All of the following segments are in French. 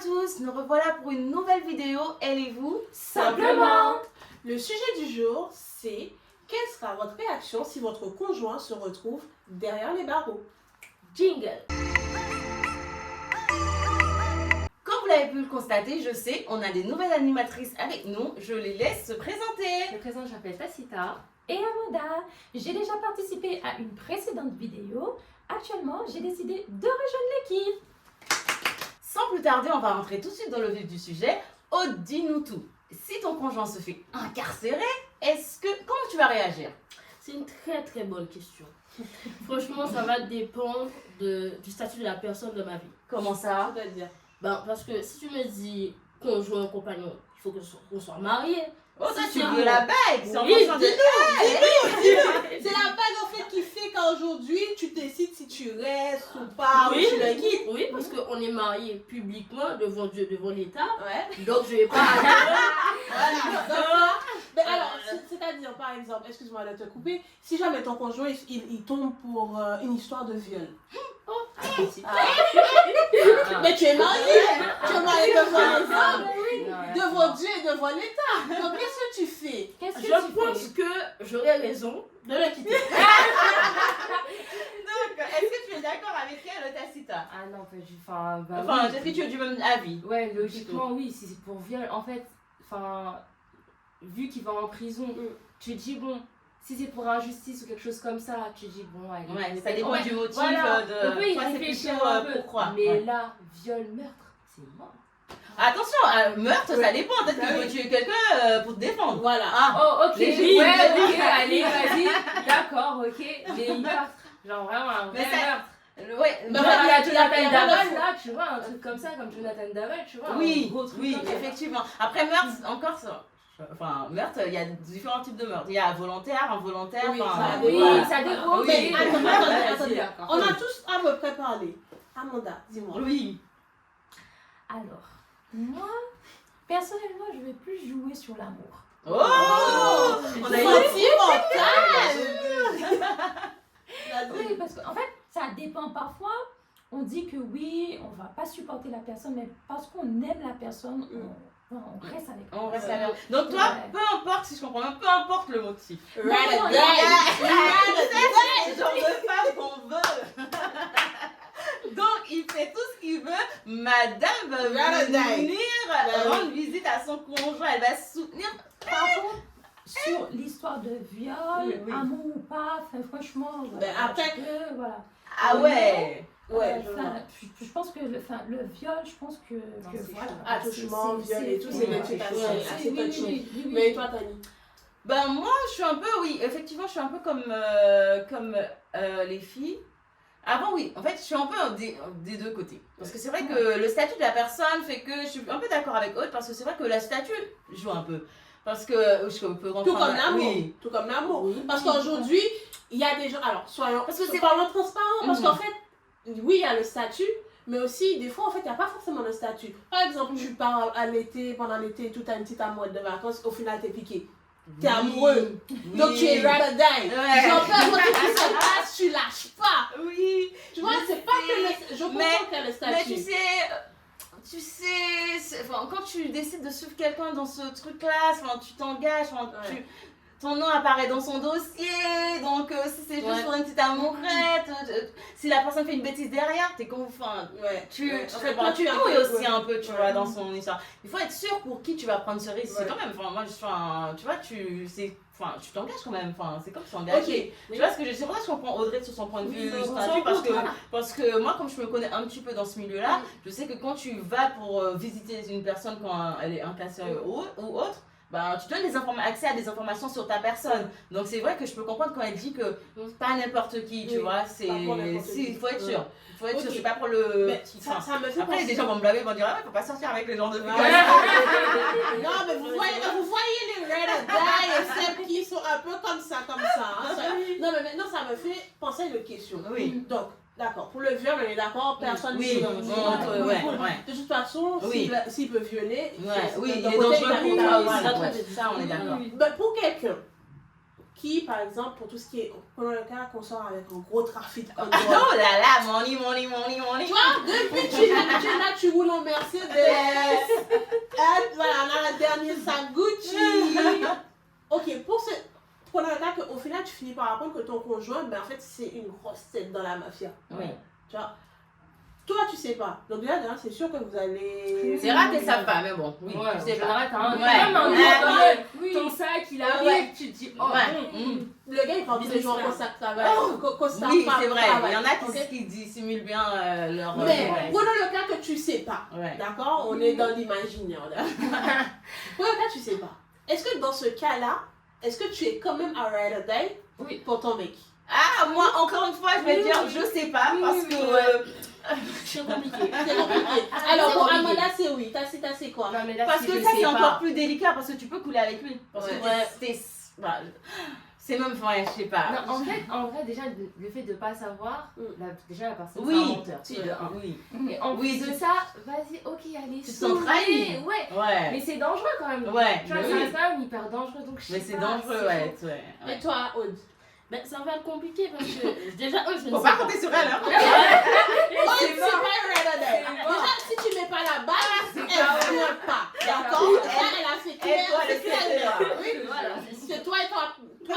tous, nous revoilà pour une nouvelle vidéo. Elle et vous, simplement. Le sujet du jour, c'est quelle sera votre réaction si votre conjoint se retrouve derrière les barreaux? Jingle. Comme vous l'avez pu le constater, je sais, on a des nouvelles animatrices avec nous. Je les laisse se présenter. Je me présente, j'appelle Tacita. Et Amanda, j'ai déjà participé à une précédente vidéo. Actuellement, j'ai décidé de rejoindre l'équipe. Sans plus tarder, on va rentrer tout de suite dans le vif du sujet. Aude, dis-nous tout. Si ton conjoint se fait incarcérer, comment tu vas réagir? C'est une très très bonne question. Franchement, ça va dépendre du statut de la personne de ma vie. Comment ça? C'est-à-dire? Parce que si tu me dis conjoint, compagnon, il faut qu'on soit mariés. Oh, ça, tu veux la bague? C'est en Oui, fonction de... C'est la bague en fait qui fait qu'aujourd'hui tu décides si tu restes ou pas, Oui. ou tu le quittes. Oui, parce qu'on est mariés publiquement devant Dieu, devant l'État. Ouais. Donc je vais pas Voilà. Mais alors, c'est-à-dire par exemple, excuse-moi de te couper, si jamais ton conjoint il tombe pour une histoire de viol. Mais tu es marié, tu es marié devant les hommes, devant Dieu et devant l'État. Donc qu'est-ce que tu fais? Je pense que j'aurais raison de le quitter. Donc, est-ce que tu es d'accord avec elle, Tacita? Ah non, Est-ce que tu es du même avis? Ouais, logiquement, oui, si c'est pour viol, en fait, vu qu'il va en prison, tu te dis, bon, si c'est pour injustice ou quelque chose comme ça, tu te dis, bon, allez. Ouais, ça dépend du motif voilà, de... on peut y Toi, c'est réfléchir plutôt un peu. pourquoi. Mais Ouais. là, viol, meurtre, c'est mort. Attention, meurtre, ça dépend. Peut-être que tu veux tuer quelqu'un pour te défendre. Voilà. Ah, Oh, ok, Les ouais, filles. ok, allez, vas-y, d'accord, ok, mais meurtre, genre vraiment un Mais vrai ça- meurtre. ouais, Bah, Genre, bah, il y a tu Jonathan l'as Daval, fait. là, tu vois, un truc comme ça, comme Jonathan Daval, tu vois, oui, un gros truc oui, comme ça. effectivement. Après, meurtre, encore ça. Enfin, meurtre, il y a différents types de meurtre. Il y a volontaire, involontaire, Oui, enfin, ça Oui, dépend. ça dépend. Oui. Mais Vas-y, attendez, d'accord. on a tous à peu près parlé. Amanda, dis-moi. oui. Alors, moi, personnellement, je vais plus jouer sur l'amour. Oh, on a Oui, parce qu'en fait, ça dépend parfois. On dit que oui, on va pas supporter la personne, mais parce qu'on aime la personne, on reste avec elle. On reste à l'heure. Donc toi, Ouais. peu importe, si je comprends bien, peu importe le motif. Ride Non, or non, die. C'est le genre de femme qu'on veut. Donc il fait tout ce qu'il veut. Madame va Ride or die. venir rendre visite à son conjoint. Elle va soutenir. Par contre, sur l'histoire de viol, Oui. amour ou pas, franchement, voilà, Ben, après- tu peux, voilà. Ah ouais. Ouais, je vois. Je pense que le viol, je pense que c'est voilà. chaud. Attouchement, C'est- viol et tout, c'est- c'est ouais, des trucs c'est- assez c'est- oui, touchy. oui, oui, oui. Mais toi, Tani? Ben moi, je suis un peu, oui, effectivement, je suis un peu comme les filles. Avant, oui, en fait, je suis un peu des deux côtés. Parce que c'est vrai que le statut de la personne fait que je suis un peu d'accord avec Aude, parce que c'est vrai que le statut joue un peu. Parce que je peux comprendre. Tout comme l'amour. Oui. Tout comme l'amour. Oui. Parce qu'aujourd'hui, il y a des gens. Alors, Parce que c'est- parlons transparent. Parce Mhm. qu'en fait, oui, il y a le statut. Mais aussi, des fois, en fait, il n'y a pas forcément le statut. Par exemple, tu pars à l'été, pendant l'été, tout as une petite amourette de vacances, au final, t'es piqué. T'es amoureux. Oui. Donc, tu es ride or die. Ouais. Genre, peu importe ce qui se passe, tu lâches pas. Oui. Tu vois, Je c'est pas que le. Je comprends Mais- qu'il y a le Mais statut. tu sais, quand tu décides de suivre quelqu'un dans ce truc-là, tu t'engages, Ouais. ton nom apparaît dans son dossier, donc si c'est juste Ouais. pour une petite amourette, si la personne fait une bêtise derrière, t'es Ouais. tu Ouais. tu En fait, prends toi, tu tu es un nouilles peu- aussi ouais. un peu, tu Ouais. vois, dans son histoire. Il faut être sûr pour qui tu vas prendre ce risque. Ouais. C'est quand même, moi je suis tu vois, tu t'engages quand même, c'est comme s'engager. Ok. Tu vois ce que c'est pour ça que je comprends Audrey sur son point de vue Oui, statut, voilà. parce que moi, comme je me connais un petit peu dans ce milieu-là, je sais que quand tu vas pour visiter une personne quand elle est incarcérée ou autre, bah, tu donnes accès à des informations sur ta personne. Donc c'est vrai que je peux comprendre quand elle dit que pas n'importe qui, tu Oui, vois, c'est pas pour n'importe qui. il faut être sûr. Il faut être sûr, Ok. c'est pas pour le Mais petit ça train. me fait Après, penser- des gens vont me blâmer, ils vont dire ah ouais, faut pas sortir avec les gens de Non, mais vous voyez les ride or die et celles qui sont un peu comme ça, hein. Non, mais maintenant, ça me fait penser à une question. Oui. Donc, d'accord, pour le viol, on est d'accord, personne Oui, ne ouais. De toute façon, Oui. s'il peut violer, Ouais, oui, d'un il est côté, dangereux il pour a- toi voilà. aussi. Ouais, ça, on est d'accord. Ben, pour quelqu'un qui, par exemple, pour tout ce qui est, prenons le cas qu'on sort avec un gros trafic en Oh là là, money. Toi, depuis que tu es là, tu roules en Mercedes. Voilà, on a le dernier sac Gucci. Ok, prenons le cas qu'au final, tu finis par apprendre que ton conjoint, ben, en fait, c'est une grosse tête dans la mafia. Oui. Tu vois. Toi, tu sais pas. Donc déjà, c'est sûr que vous allez... C'est rare qu'elle savent pas, mais bon, oui, Ouais, tu sais en pas. général, t'as un Ouais. ton sac, il Ouais. arrive, tu te dis, oh, Ouais. Le gars, il parle tous les jours qu'on s'en travaille. Oui, c'est vrai. Il y en a Ok. qui dissimulent bien leur... Mais ouais. prenons le cas que tu sais pas. Ouais. D'accord? On est dans l'imaginaire. Là. Prenons le cas que tu sais pas. Est-ce que dans ce cas-là, est-ce que tu es quand même à ride or die Oui. pour ton mec? Ah, moi, encore une fois, je vais dire, je sais pas, parce que... C'est compliqué. C'est compliqué. Alors, c'est pour compliqué. Amanda, c'est oui. Tacita, c'est quoi? Non, mais là, Parce si que je ça, sais c'est pas. encore plus délicat, parce que tu peux couler avec lui. Parce que Ouais. bah, c'est même, ouais, je sais pas. Non, en vrai, déjà, le fait de pas savoir, déjà, la personne, Oui. c'est un menteur. Si, de un. oui. Et en Oui, plus de ça, vas-y, ok, allez, Tu te sens trahi. Ouais. Ouais. Mais c'est dangereux quand même. Ouais, Tu vois, mais ça oui. reste quand même hyper dangereux. Donc, je Mais sais c'est pas, dangereux, c'est ouais. chaud. ouais. Et toi, Aude? Ben, ça va être compliqué parce que déjà, je ne Faut sais pas pas. compter sur elle, hein. Aude, c'est pas un ride or die. Déjà, si tu mets pas la base, elle vient pas. D'accord? Ça, elle a fait clair. Et toi, C'est le clair. secteur. Oui, Voilà, c'est c'est toi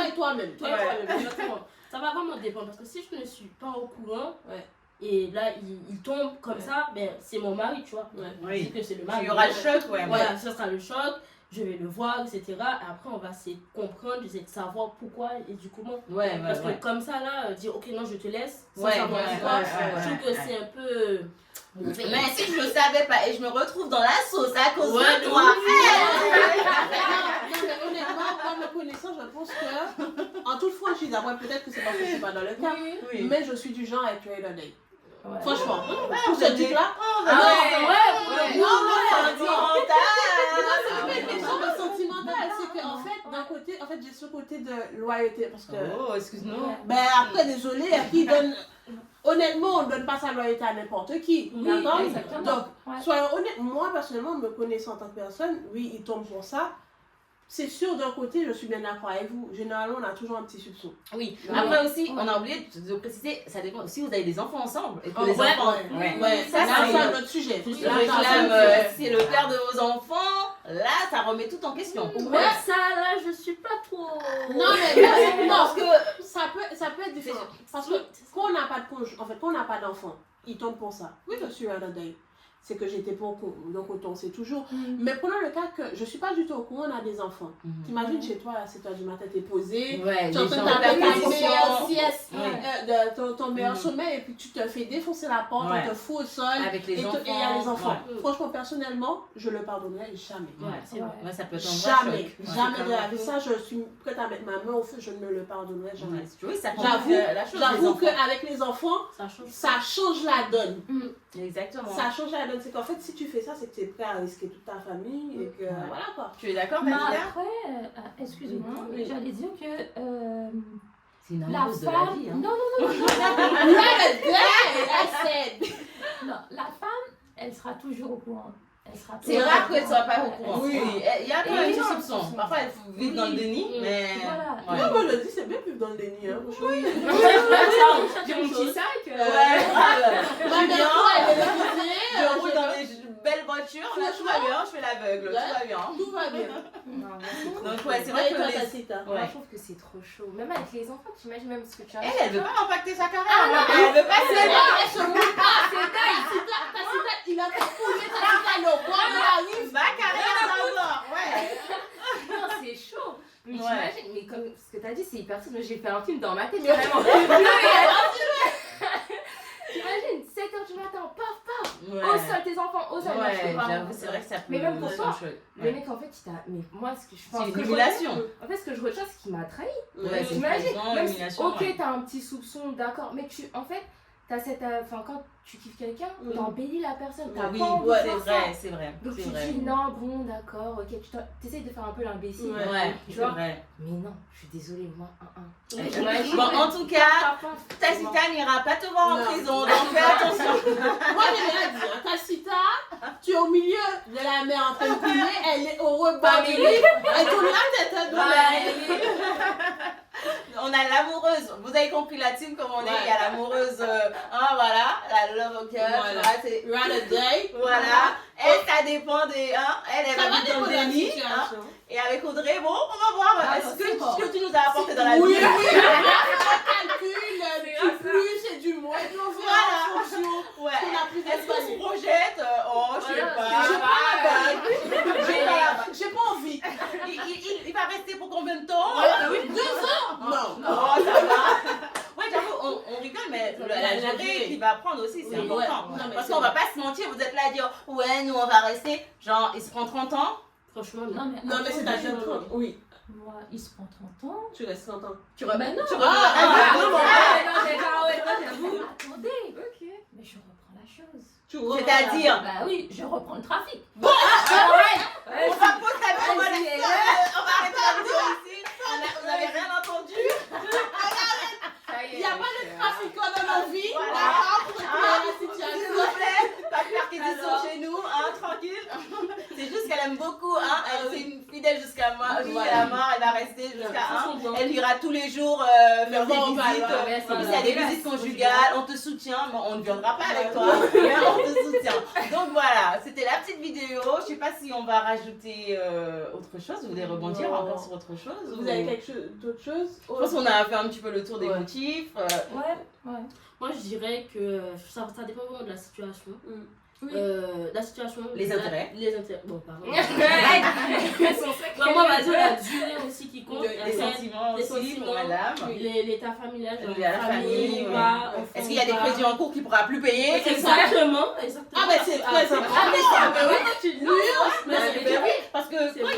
et toi-même. Toi, exactement. Ça va vraiment dépendre parce que si je ne suis pas au courant Ouais. et là il tombe comme ça, ben c'est mon mari, tu vois. Ouais. Je dis que c'est le mari. Il y aura le choc, ouais. Voilà, ce sera le choc, je vais le voir, etc. Et après on va essayer de comprendre, essayer de savoir pourquoi et du comment. Ouais, Parce ouais. que comme ça là, dire ok non je te laisse, sans Ouais, savoir ouais, pourquoi, ouais, je trouve que ouais. c'est un peu mauvais. Mais si je le savais pas et je me retrouve dans la sauce à cause Ouais, de de toi. Non, mais honnêtement, moi, me connaissant, je pense que, en toute franchise, après, peut-être que c'est parce que je suis pas dans le cas, Oui. mais je suis du genre à être ride or die. Ouais. Franchement, Ah, pour vous ce êtes truc-là, Ah ouais, ouais, c'est pas une question de sentimental, c'est qu'en fait, d'un côté, en fait, j'ai ce côté de loyauté, parce que, Oh, excuse-moi. ben après, désolé, qui donne, honnêtement, on ne donne pas sa loyauté à n'importe qui, Oui, d'accord? exactement. Donc, Ouais. soyons honnêtes, moi, personnellement, me connaissant en tant que personne, oui, il tombe pour ça. C'est sûr, d'un côté, je suis bien d'accord avec vous. Généralement, on a toujours un petit soupçon. Oui, après aussi, on a oublié de préciser, ça dépend si vous avez des enfants ensemble. Et que Oh, les ouais, enfants, Ouais, ça, Là, c'est c'est un autre sujet. tu Là, réclames, c'est un autre sujet. si c'est le père de vos enfants, là, ça remet tout en question. Ouais, ça là je suis pas trop. Non, mais non, Parce que, ça peut être différent. Parce que quand on n'a pas de conjoint, en fait, quand on n'a pas d'enfant, il tombe pour ça. Oui, je suis ride or die. C'est que j'étais pas au courant, donc autant c'est toujours. Mais prenons le cas que je suis pas du tout au courant, on a des enfants. T'imagines chez toi, à 7h du matin, t'es posé, ouais, tu es en les train gens de taper ta perdent meilleure position. sieste, Ouais. ton meilleur sommeil, et puis tu te fais défoncer la porte, Ouais. on te fout au sol, Avec et les enfants. il y a les enfants. Ouais. Franchement, personnellement, je le pardonnerai jamais. Ouais, C'est vrai. Ouais, ça peut être un vrai Jamais, choc. jamais de la vie. Ça, je suis prête à mettre ma main au feu, je ne me le pardonnerai jamais. Oui, ça J'avoue, complique la chose. J'avoue les enfants. qu'avec les enfants, Ça change. ça change la donne. Exactement. Ça change la donne. C'est qu'en fait, si tu fais ça, c'est que tu es prêt à risquer toute ta famille et que voilà quoi. Tu es d'accord, Mais Mathilda? après, excuse-moi, Oui. j'allais dire que C'est une la amoureuse de la femme. vie. Hein. Non, non, non, non, la femme, elle sera toujours au courant. Elle sera C'est toujours rare au qu'elle courant. soit pas au Ouais, courant. Oui. Oui, il y a quand même Et des non, soupçons. Parfois, il faut vivre dans le déni, Oui. mais. Voilà. Ouais. Non, moi je le dis, c'est bien plus dans le déni. Hein. Oui. J'ai mon petit sac. Ouais, Ma bien. mère, elle est déguisée, Je roule dans des belles voitures, là, tout va bien, je fais l'aveugle, tout va bien. tout va bien. Non, mais c'est trop Donc, chaud. ouais, c'est vrai Et toi, que les. Tacita? Moi, Ouais. je trouve que c'est trop chaud. Même avec les enfants, tu imagines même ce que tu as. Elle veut pas impacter sa carrière. Elle veut pas C'est se bon, elle se roule pas, c'est dingue. Tacita, il a foulé Tacita, elle est au bord de la rue. ma carrière d'abord. Ouais. Non, c'est chaud. Mais Ouais. t'imagines, mais comme ce que t'as dit, c'est hyper simple. J'ai fait un film dans ma tête, Mais- vraiment. T'imagines, 7h du matin, paf, paf, Ouais. au sol, tes enfants, au sol. Moi, je peux Ouais, pas. j'avoue, c'est vrai que ça peut. Mais même pour toi, c'est Le Ouais. mec, en fait, il t'a. Mais moi, ce que je pense. C'est une que je humiliation. retiens- En fait, ce que je retiens, c'est qu'il m'a trahi. Ouais, c'est une T'imagines, trahison, même si, humiliation. ok, ouais. t'as un petit soupçon, d'accord, mais tu, en fait, t'as cette, enfin, quand tu kiffes quelqu'un, Mm. t'embellis la personne, t'as Oui, pas envie de c'est faire vrai, ça. c'est vrai. Donc C'est tu vrai. dis non, bon, d'accord, ok, tu essayes de faire un peu l'imbécile. Ouais. Ouais, Tu c'est vois. vrai. Mais non, je suis désolée, moi, Bon, en tout cas, Tacita n'ira pas te voir en Non. prison, donc fais attention. Moi, je l'ai dit, hein, Tacita, tu es au milieu de la mer en train de couler, elle est au rebord du lit. Elle tourne la tête, hein, donc, on a l'amoureuse. Vous avez compris la team comme on est. Il y a l'amoureuse, voilà, la love au cœur. Voilà. C'est Run a day. voilà. Elle, ça dépend des. Elle Ça va va vite dans dépendre le de la déni. situation. Et avec Audrey, bon, on va voir Ah, ce non, que, c'est bon. ce que tu nous as apporté dans la vie. Oui, calcul, du plus et du moins. Et puis on verra en fonction. Ouais. On a plus Est-ce qu'on se d'espace. projette je sais Voilà, pas. J'ai pas la bague. J'ai pas la bague. J'ai pas envie. Il va rester pour combien de temps? 2 ans? Non. Oh, ça va. Ouais, j'avoue, on rigole, mais la La durée durée. qu'il va prendre aussi, c'est Oui, important. ouais. Non, mais Parce c'est qu'on va vrai. pas se mentir, vous êtes là à dire, ouais, nous on va rester. Genre, il se prend 30 ans. Franchement, Non, mais, Non, mais c'est ta attendez, jeune. Oui. Moi, il se prend 30 ans. Tu restes 30 ans. Tu remets. Ben non. Tu Attendez. Ok. Mais je reprends la chose. C'est-à-dire, Bah oui, je reprends le trafic. on va poser la vidéo, on va arrêter la vidéo ici. Vous n'avez rien entendu. Il n'y a pas de trafic dans nos vies. Voilà. D'accord, pour Ah, la s'il situation. vous plaît, pas faire perquisition chez nous, tranquille. C'est juste qu'elle aime beaucoup, c'est une fidèle jusqu'à moi, jusqu'à la mort, elle va rester jusqu'à elle ira tous les jours faire des Bon, visites. bah, Et puis s'il y a des visites conjugales, on te soutient, mais on ne viendra pas avec toi, mais on te soutient. Donc voilà, c'était la petite vidéo. Je sais pas si on va rajouter autre chose, vous voulez rebondir Non. encore sur autre chose? Vous avez quelque chose d'autre chose? Je pense qu'on a fait un petit peu le tour des Ouais. motifs. Ouais. moi je dirais que ça dépend vraiment de la situation. Oui. La situation. Les intérêts. Les intérêts. Bon, pardon. Elles sont secrètes. Vraiment, on va dire la durée aussi qui compte. Les Après, sentiments les aussi pour sentiments, madame. l'état familial, genre Il y a la famille, ou ouais. pas, Est-ce qu'il y a des crédits en cours qu'il ne pourra plus payer? Exactement. Ah, mais c'est très important. Ah, mais ça, mais oui. tu le murs. Mais c'est Mais vrai. oui, parce que C'est quand vrai.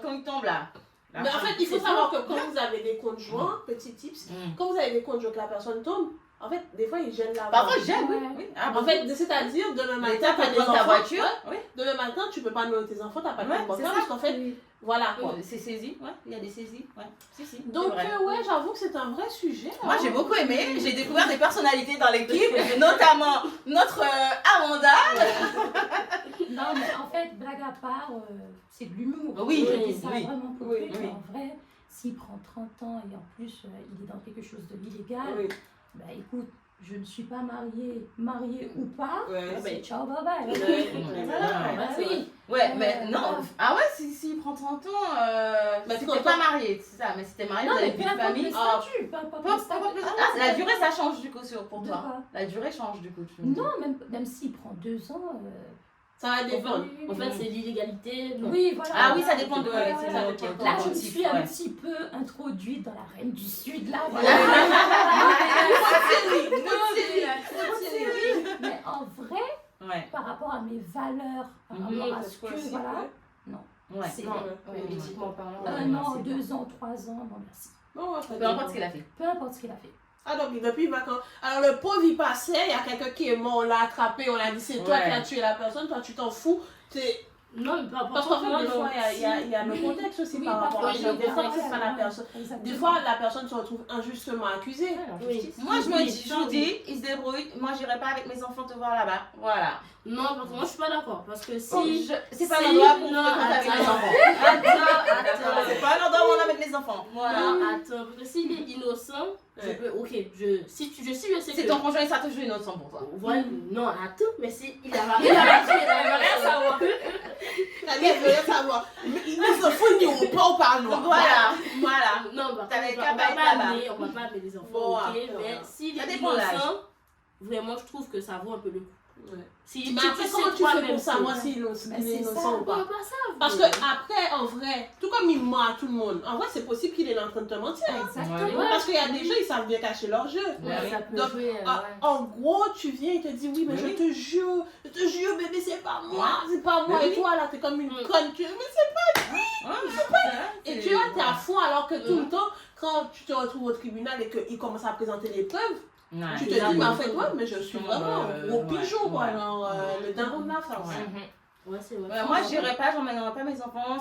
quand ils tombent là. Mais en fait, il faut savoir que quand vous avez des comptes joints, petit tips, quand vous avez des comptes joints que la personne tombe, en fait, des fois, ils gênent la Parfois, j'aime, oui. Ouais. oui. Ah, En fait, c'est-à-dire, demain matin, l'État t'as peut des prendre ta enfants. voiture. Oui. Demain matin, tu peux pas noter tes enfants, t'as pas de Ouais, compte c'est bancaire, ça. parce qu'en fait, voilà quoi. C'est saisi, ouais. Il y a des saisies, ouais. Si. Donc, c'est vrai. ouais, j'avoue que c'est un vrai sujet. Moi, hein. j'ai beaucoup aimé. J'ai découvert des personnalités dans l'équipe, notamment notre Amanda. Non, mais en fait, blague à part, c'est de l'humour. Oui, Je dis oui, ça oui. vraiment pour Oui, lui, mais oui. en vrai, s'il prend 30 ans et en plus, il est dans quelque chose de illégal, Oui. bah écoute, je ne suis pas mariée ou pas, Ouais, c'est ciao, bye bye. Ouais. Bah oui. Ouais, mais non. voilà. Ah ouais, s'il prend 30 ans, Bah, si quand t'es on- pas marié, c'est ça. Mais si t'es marié, Non, vous avez mais une peu vie de importe le famille. statut, peu importe le statut. Ah, la durée, ça change du coup pour De toi. quoi La durée change du coup. tu me dis. Non, même s'il prend 2 ans. Ça va dépendre. En fait, c'est l'illégalité. donc- Oui, voilà. Ah oui, ça dépend de. Ouais, c'est voilà. ok, ok, Là, je me motif, suis un ouais. petit peu introduite dans la reine du Sud, là. Mais en vrai, Ouais. par rapport à mes valeurs, par Mhm, rapport à parce ce que que, aussi, voilà, ouais. Ouais. c'est Non, Ouais. Éthiquement parlant. 1 an, c'est 2 ans, 3 ans, non merci. Non, ça Peu dépend. importe ce qu'il a fait. Peu importe ce qu'il a fait. Ah donc depuis vacances. Alors le pauvre il passait, il y a quelqu'un qui est mort, on l'a attrapé, on l'a dit c'est toi Ouais. qui as tué la personne, toi tu t'en fous. Non, mais pas Parce qu'en fait des non. fois il y a le contexte aussi Oui, par rapport à oui, ça. le Des fois contexte, c'est pas la personne. Exactement. Des fois la personne se retrouve injustement accusée. Oui. Moi, je me dis, je vous dis, il se débrouille. Moi, j'irai pas avec mes enfants te voir là-bas. Voilà. Non, parce que moi je suis pas d'accord. Parce que Bon, si. c'est pas si- l'endroit pour non, fréquenter avec les attends. enfants. Attends. C'est pas l'endroit où on amène les enfants. Voilà. Non, attends. Parce que s'il est innocent, je Ouais. peux. Ok, si je sais C'est que. ton conjoint, il sera toujours innocent pour toi. Voilà, non, attends, mais si il a rien savoir. La vie elle veut rien savoir. Mais les enfants n'iront pas au parloir. Voilà. Non, T'avais on qu'à va bailler pas là-bas. amener, on va pas amener les enfants, Bon, ok, après, mais voilà. s'il Ça est dépend de l'âge. innocent, vraiment je trouve que ça vaut un peu le coup. Ouais. Si Mais tu après sais comment tu fais toi-même pour que- savoir s'il est Mais c'est innocent ça. ou On pas? peut pas ça. Parce que après, en vrai, tout comme il ment à tout le monde, en vrai, c'est possible qu'il est en train de te mentir. Exactement. Ouais. Parce qu'il y a des gens, ils savent bien cacher leur jeu. Ouais. Ça peut Donc, jouer. En gros, tu viens, il te dit oui, mais Oui. je te jure, bébé, c'est pas moi, c'est pas moi. Mais Et oui. toi, là, t'es comme une Mm. conne. Et tu vois, t'es à fond, alors que tout le temps, quand tu te retrouves au tribunal et qu'il commence à présenter les preuves, tu te dis, mais en fait, ouais, mais je suis vraiment un gros pigeon, quoi. Ouais. Alors, le daron de la farce. Ouais. Ouais, c'est vrai. Moi, je n'irai pas, j'emmènerai pas mes enfants.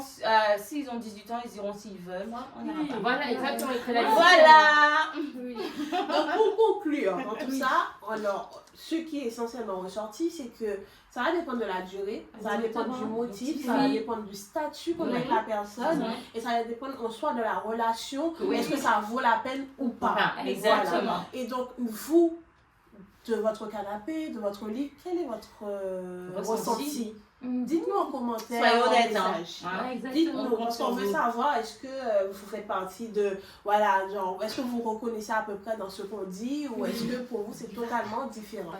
S'ils ont 18 ans, ils iront s'ils veulent. Moi, on n'ira pas. Voilà, exactement. Il ferait la Voilà. Donc pour conclure dans tout ça, alors ce qui est essentiellement ressorti, c'est que ça va dépendre de la durée, ça va dépendre du motif, ça va dépendre du statut qu'on a avec la personne, et ça va dépendre en soi de la relation, est-ce que ça vaut la peine ou pas. Exactement. Voilà. Et donc vous, de votre canapé, de votre lit, quel est votre ressenti? Dites-nous en commentaire. Soyez honnête, message. hein. Dites-nous, parce qu'on veut savoir, est-ce que vous faites partie de, voilà, genre, est-ce que vous vous reconnaissez à peu près dans ce qu'on dit, ou est-ce que pour vous c'est totalement différent?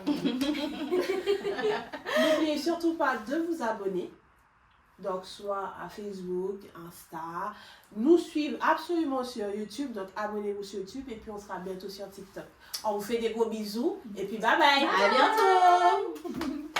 N'oubliez surtout pas de vous abonner, donc soit à Facebook, Insta, nous suivre absolument sur YouTube, donc abonnez-vous sur YouTube, et puis on sera bientôt sur TikTok. On vous fait des gros bisous, et puis bye bye! À bientôt.